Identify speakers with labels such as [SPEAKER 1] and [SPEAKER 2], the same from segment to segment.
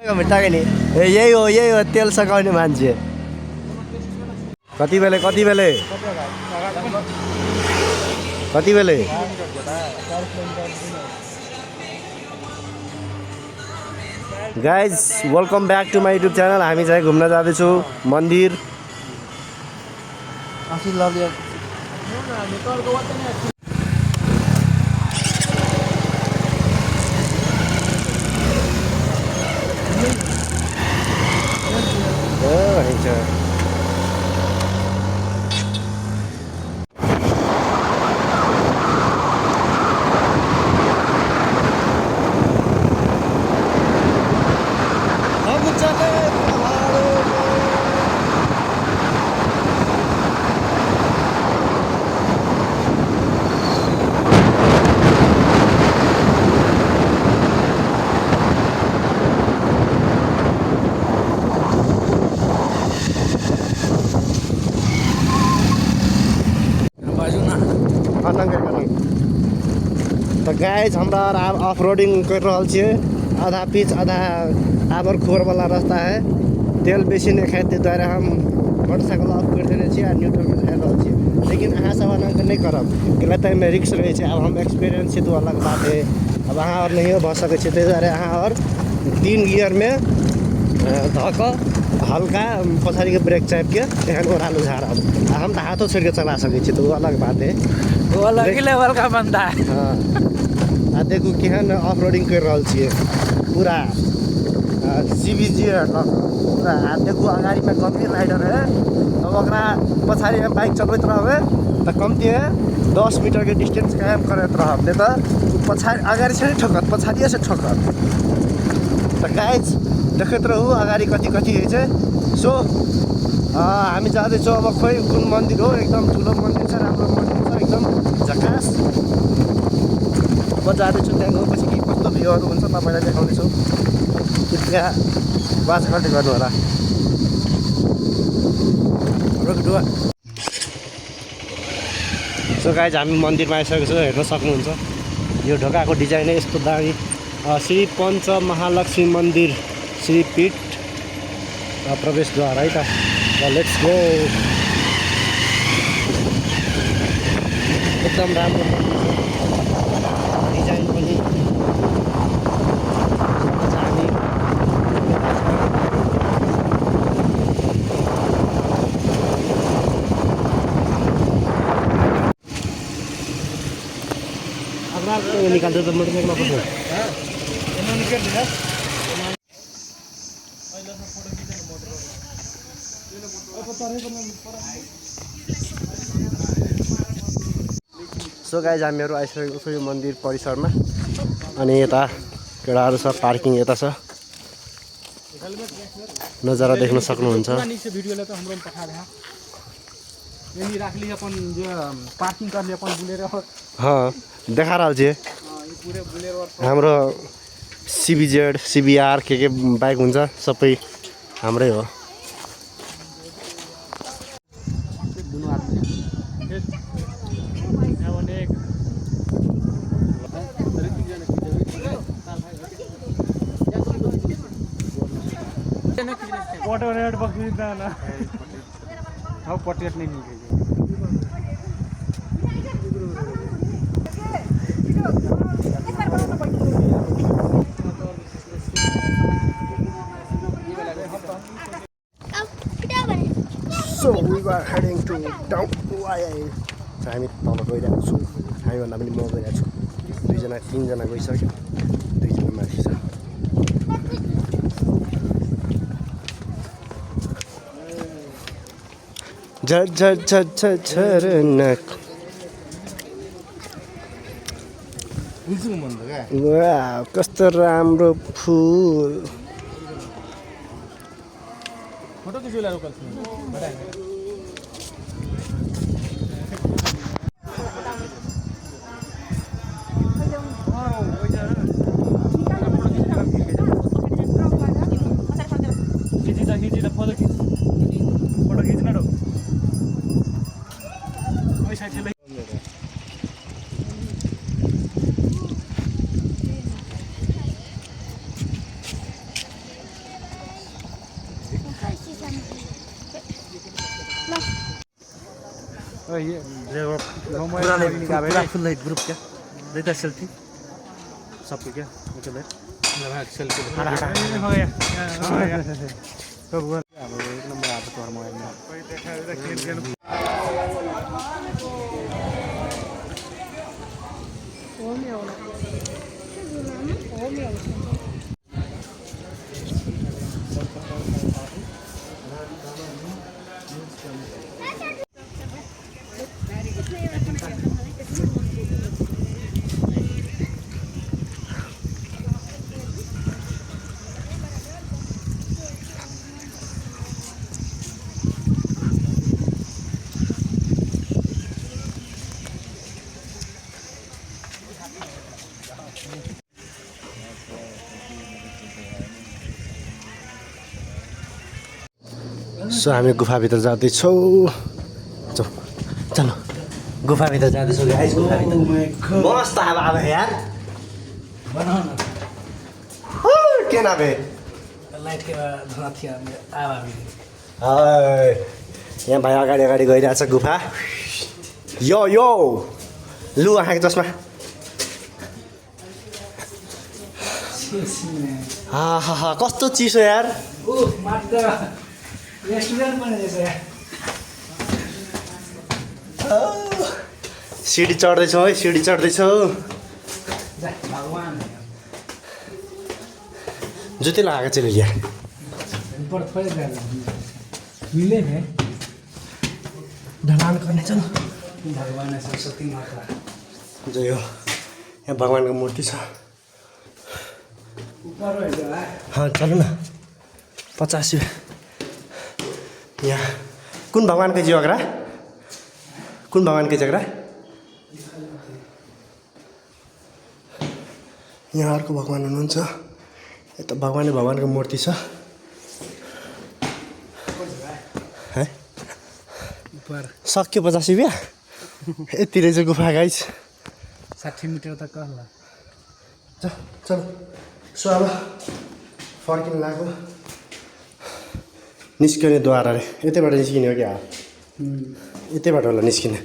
[SPEAKER 1] नि यही हो तेल सघाउने मान्छे कति बेले guys welcome back to my YouTube channel. हामी चाहिँ घुम्न जाँदैछौँ मन्दिर। तो गाइज हमरा ऑफ रोडिंग कर रहा छे। आधा पिच आधा आबर खोर वाला रास्ता है। तेल बेसी नहीं खाते द्वारे हम मोटरसाइकिल ऑफ कर देने छे और न्यूट्रल में जा रहा छे। लेकिन अहाँ सब अनाक नहीं करब गलत में रिक्स रहे छे। अब हम एक्सपीरियंस छे तो अलग बात है। अब अहाँ और नहीं भ सके छे द्वारे अहाँ और 3 गियर में धक हल्का पछाड़ी के ब्रेक चाप के एहन ओरालू झाड़ब। हम तो हाथों छोड़ के चला सके छे तो अलग बात है।
[SPEAKER 2] वो अलग ही लेवल का बंदा है।
[SPEAKER 1] हाँ देखो केहन ऑफ रोडिंग कर रहा छे पूरा CBG पूरा। देखो अगाड़ी में गंभीर राइडर है तो ओकरा पछाड़ी में बाइक चलते रहबे तो कमती है 10 मीटर के डिस्टेंस कायम करते रहब। नहीं तो पछाड़ी अगाड़ी से नहीं ठोकत पछाड़िए से ठोकत। तो गाइज देखते रहू अगाड़ी कति कति है। सो हामी जाँदैछौँ अब खोइ कुन मन्दिर हो। एकदम ठुलो मन्दिर छ, राम्रो मन्दिर छ, एकदम झकास। अब जाँदैछु त्यहाँ गएपछि के कस्तो भ्यूहरू हुन्छ तपाईँलाई देखाउनेछु। कृपया वाच गर्दै गर्नु होला। सो गाइज हामी मन्दिरमा आइसकेको छौँ। हेर्न सक्नुहुन्छ यो ढोकाको डिजाइन यस्तो दामी। श्री पञ्च महालक्ष्मी मन्दिर श्री पीठ प्रवेशद्वार है त। Let's go. एकदम राम्रो डिजाइन पनि हामी अपना निकाल्छ त मोटरसाइकलमा पस्नु। सो गाइज हामीहरू आइसकेको छौँ यो मन्दिर परिसरमा। अनि यता केटाहरू छ, पार्किङ यता छ, नजारा देख्न सक्नुहुन्छ। हाँ देखा रहा छे हाम्रो CBZ CBR के बाइक हुन्छ सबै हाम्रै हो।
[SPEAKER 2] पटेट बक्सिदा ना हाउ पटेट नहीं निकले।
[SPEAKER 1] So we were heading to down YA। हामी तल गइरहेको छु। हामीभन्दा पनि म गइरहेको छु। 2 जना 3 जना गइसक्यो। 2 जना माथि छ। झरनक वाह कस्तो राम्रो फुल।
[SPEAKER 2] फोटो खिच्यो लोकल फोटो खिच्न रो पैसा ये
[SPEAKER 1] पूरा फुल लाइट ग्रुप क्या लेता सेल्फी सबको क्या निकले
[SPEAKER 2] सेल्फी
[SPEAKER 1] हो गया
[SPEAKER 2] सब
[SPEAKER 1] अब एक नंबर आएको छ मोबाइलमा
[SPEAKER 2] कोही देखाएर खेल
[SPEAKER 1] सो हामी गुफाभित्र जाँदैछौँ चलो गुफाभित्र जाँदैछौँ गाइस गुफाभित्र मस्त हावा आवा यार के नाम है
[SPEAKER 3] लाइट के धुआं थियो आवा
[SPEAKER 1] यहाँ भाइ अगाडि अगाडि गइरहेछ गुफा यो लु आँखाको चस्मा हा कस्तो चिसो यार
[SPEAKER 3] रेस्टुरेन्ट पनि रहेछ यार
[SPEAKER 1] सिडी चढ्दैछौँ है सिडी चढ्दैछौँ
[SPEAKER 3] भगवान
[SPEAKER 1] जुत्ती लगाएको चाहिँ लिया
[SPEAKER 3] पर थोरै मिले है
[SPEAKER 1] ढलान गर्ने छन्
[SPEAKER 3] भगवान सरस्वती माता
[SPEAKER 1] जय हो यहाँ भगवानको मूर्ति छ
[SPEAKER 3] ऊपर है
[SPEAKER 1] हाँ चलो न 50 यहाँ कुन भगवानको जग्रा कुन भगवानको जग्रा यहाँ अर्को भगवान हुनुहुन्छ यता भगवानको मूर्ति छ है
[SPEAKER 3] ऊपर
[SPEAKER 1] सक्यो 50 रुपियाँ यति रहेछ गुफा गाइस
[SPEAKER 3] 60 मिटर त कहला
[SPEAKER 1] चलो सो अब फर्किनु लाग्यो निस्किने द्वार अरे यतैबाट निस्किने हो क्या यतैबाट होला निस्किने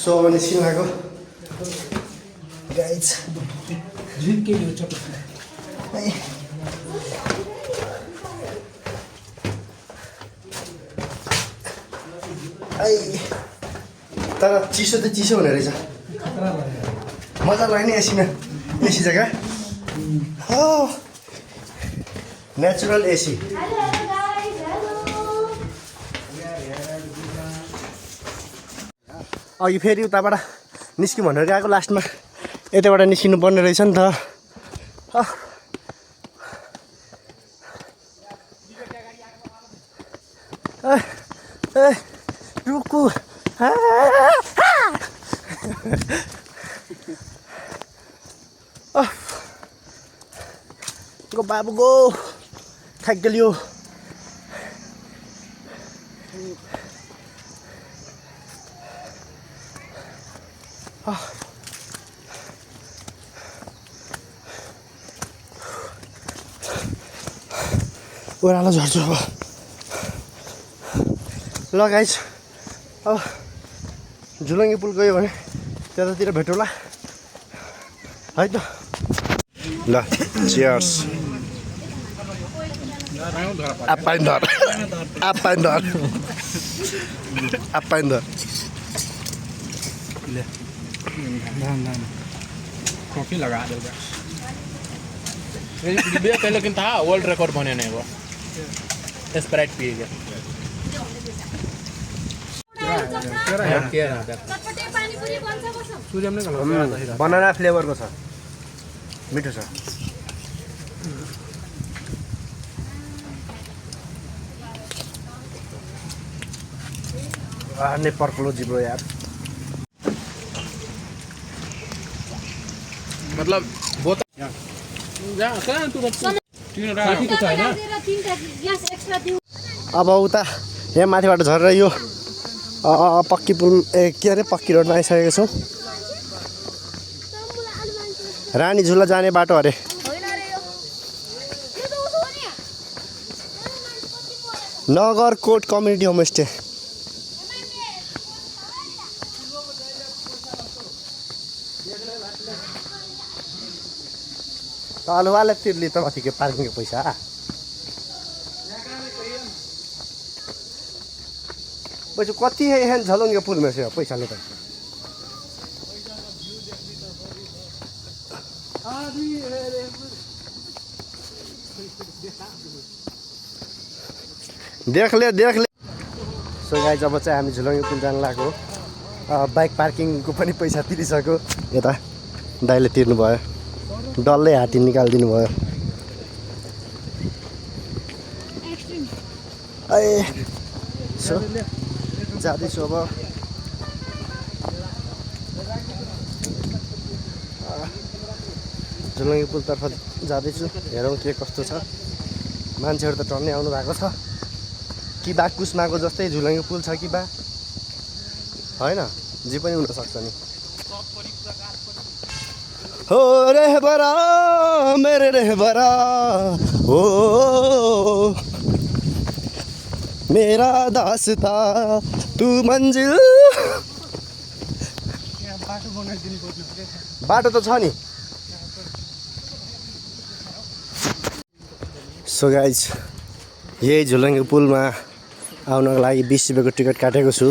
[SPEAKER 1] सो अब निस्किनु लाग्यो गाइस
[SPEAKER 3] ड्रिम के लिए चोट
[SPEAKER 1] तर चिसो त चिसो हुने रहेछ मजा लाग्यो नि एसीमा एसी जग्गा नेचुरल एसी अघि फेरि उताबाट निस्क्यौँ भनेर गएको लास्टमा यताबाट निस्किनु पर्ने रहेछ नि त रुकु गो बाबु गो थाकिगल्यो ओह्रालो झर्छु अब ल गाइस अब झुलङ्गे पुल गयो भने त्यतातिर भेटौँला है त ल चियर्स आपाइन्दर
[SPEAKER 2] कॉफी लगा दो भैया कह लेकिन था वर्ल्ड रिकॉर्ड बने नहीं वो स्प्राइट पिएगा
[SPEAKER 1] बनाना फ्लेभरको छ मिठो छ नै पर्कलो जिब्रो यार
[SPEAKER 2] मतलब बहुत
[SPEAKER 1] अब उता यहाँ माथिबाट झरेर यो पक्की पुल के अरे पक्की रोडमा आइसकेको छौँ रानी झुला जाने बाटो अरे नगरकोट कम्युनिटी होमस्टे अलवाले तिर्ली त कतिको पार्किङको पैसा पैसा कति है यहाँ झलङ्गे पुलमा छ पैसाले त देख ले सो गाइस अब चाहिँ हामी झुलङ्गे पुल जान लागेको बाइक पार्किङको पनि पैसा तिरिसक्यो यता दाइले तिर्नु भयो डल्लै हात्ती निकालिदिनु भयो ए सो जाँदैछु अब झुलङ्गे पुलतर्फ जाँदैछु हेरौँ के कस्तो छ मान्छेहरू त टन्नै आउनु भएको छ कि बा कुस्माको जस्तै झुलङ्गे पुल छ कि बा होइन जे पनि हुनसक्छ नि हो रहबरा मेरे रहबरा हो मेरा दास्ता तू मंजिल बाटो त छ नि सो गाइज यही झुलङ्गे पुलमा आउनको लागि 20 रुपियाँको टिकट काटेको छु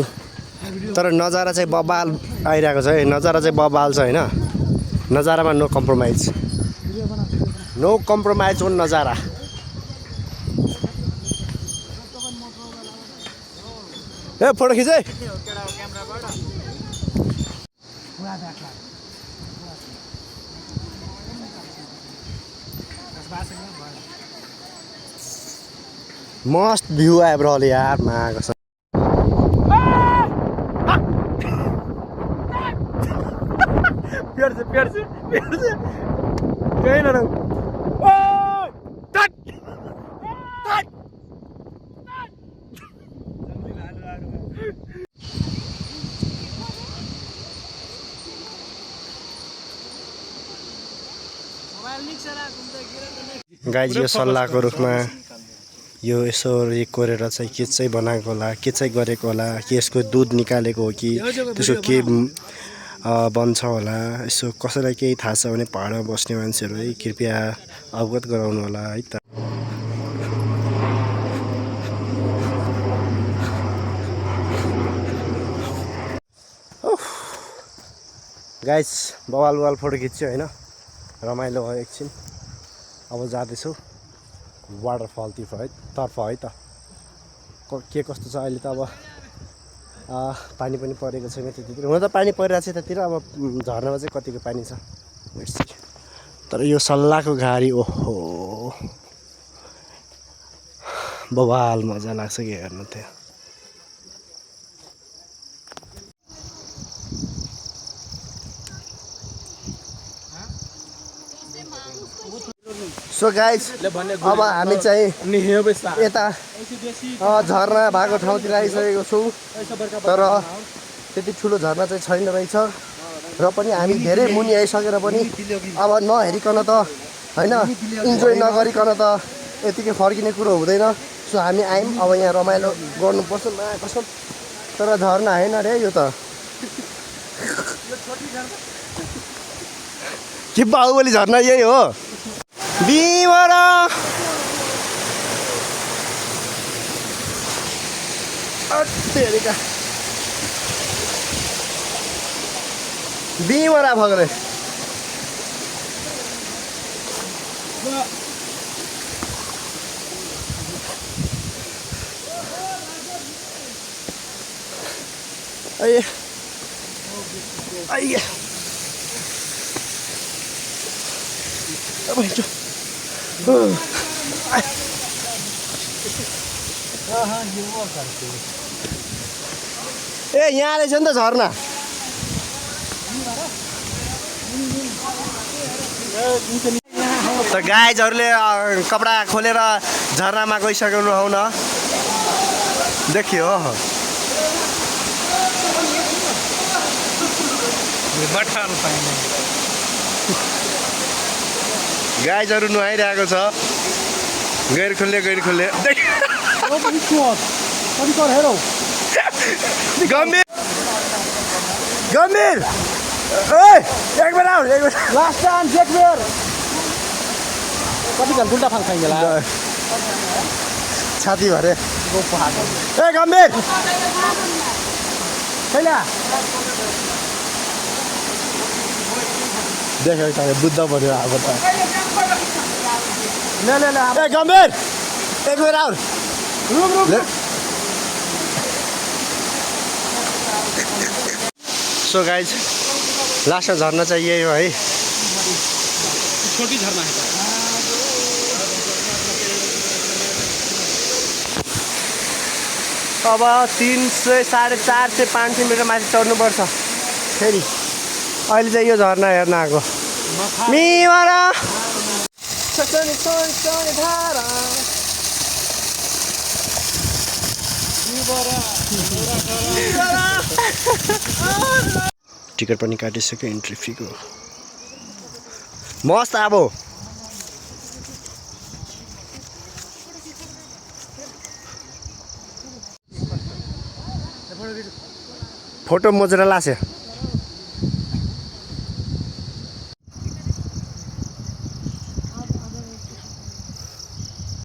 [SPEAKER 1] तर नजारा चाहिँ बबाल आइरहेको छ है नजारा चाहिँ बबाल छ होइन नजारामा नो कम्प्रोमाइज ओन नजारा ए फोटो खिचे मस्त भ्यू आयो ब्रो ले यार माको छ पिर्छ कहीं ना गाइज यो सल्लाहको रूपमा यो यसो कोरेर चाहिँ के चाहिँ बनाएको होला के चाहिँ गरेको होला कि यसको दुध निकालेको हो कि त्यसको के बन्छ होला यसो कसैलाई केही थाहा छ भने पहाडमा बस्ने मान्छेहरू है कृपया अवगत गराउनु होला है त गाइस बवाल फोटो खिच्यो हैन रमाइलो भयो एकछिन अब जाँदैछु वाटरफलतिर है तर्फ है त के कस्तो छ अहिले त अब पानी पनि परेको छैन त्यतितिर हुन त पानी परिरहेको छ त्यतिर अब झर्नामा चाहिँ कतिको पानी छ तर यो सल्लाहको घारी ओहो बवाल मजा लाग्छ कि हेर्नु त्यहाँ सो गाइस अब हामी चाहिँ यता झर्ना भएको ठाउँतिर आइसकेको छौँ तर त्यति ठुलो झर्ना चाहिँ छैन रहेछ र पनि हामी धेरै मुनि आइसकेर पनि अब नहेरिकन त होइन इन्जोय नगरिकन त यतिकै फर्किने कुरो हुँदैन सो हामी आयौँ अब यहाँ रमाइलो गर्नुपर्छ कसम तर झर्ना होइन रे यो त के बाहुबली झर्ना यही हो बिमरा अत्तेरिका बिमरा भगले आइए आइए अब हिँड्छु ए यहाँ रहेछ नि त झर्ना त गाइजहरूले कपडा खोलेर झर्नामा गइसक्नु हौ न देखियो गाइजहरू नुहाइरहेको छ गैर खुल्ले गम्भीर गम्भीर ओए एक बेर आऊ एक बेर
[SPEAKER 2] लास्ट चान्स एक बेर कति घन्टा उल्टा फाल्छ होला
[SPEAKER 1] छाती भरे ए गम्भीर
[SPEAKER 2] छैला
[SPEAKER 1] देखेको छ बुद्ध पर्यो अब त
[SPEAKER 2] ले ले ले
[SPEAKER 1] ए गम्भीर एक बेर आऊ
[SPEAKER 2] रुक
[SPEAKER 1] सो गाइज लास्टमा झर्ना चाहिँ यही हो है
[SPEAKER 3] छोटी झरना है
[SPEAKER 1] अब 300 450 500 मिटर माथि चढ्नुपर्छ फेरि अहिले चाहिँ यो झर्ना हेर्न आएको मिवारा टिकट पनि काटिसक्यो इन्ट्री फीको मस्त अब फोटो मोजेर लास्यो